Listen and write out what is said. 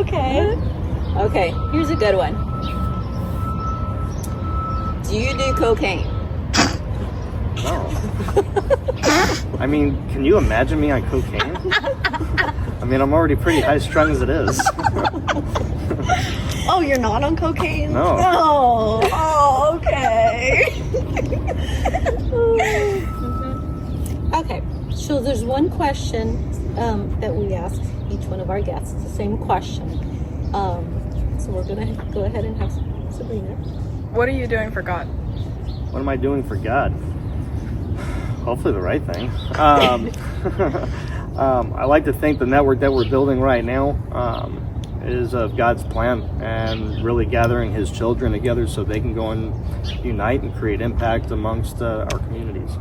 Okay. Okay, here's a good one. Do you do cocaine? No. I mean, can you imagine me on cocaine? I mean, I'm already pretty high strung as it is. Oh, you're not on cocaine? No. Oh, okay. Okay, so there's one question that we ask each one of our guests, the same question. So we're gonna go ahead and have Sabrina. What are you doing for God? What am I doing for God? Hopefully the right thing. I like to think the network that we're building right now is of God's plan and really gathering his children together so they can go and unite and create impact amongst our communities.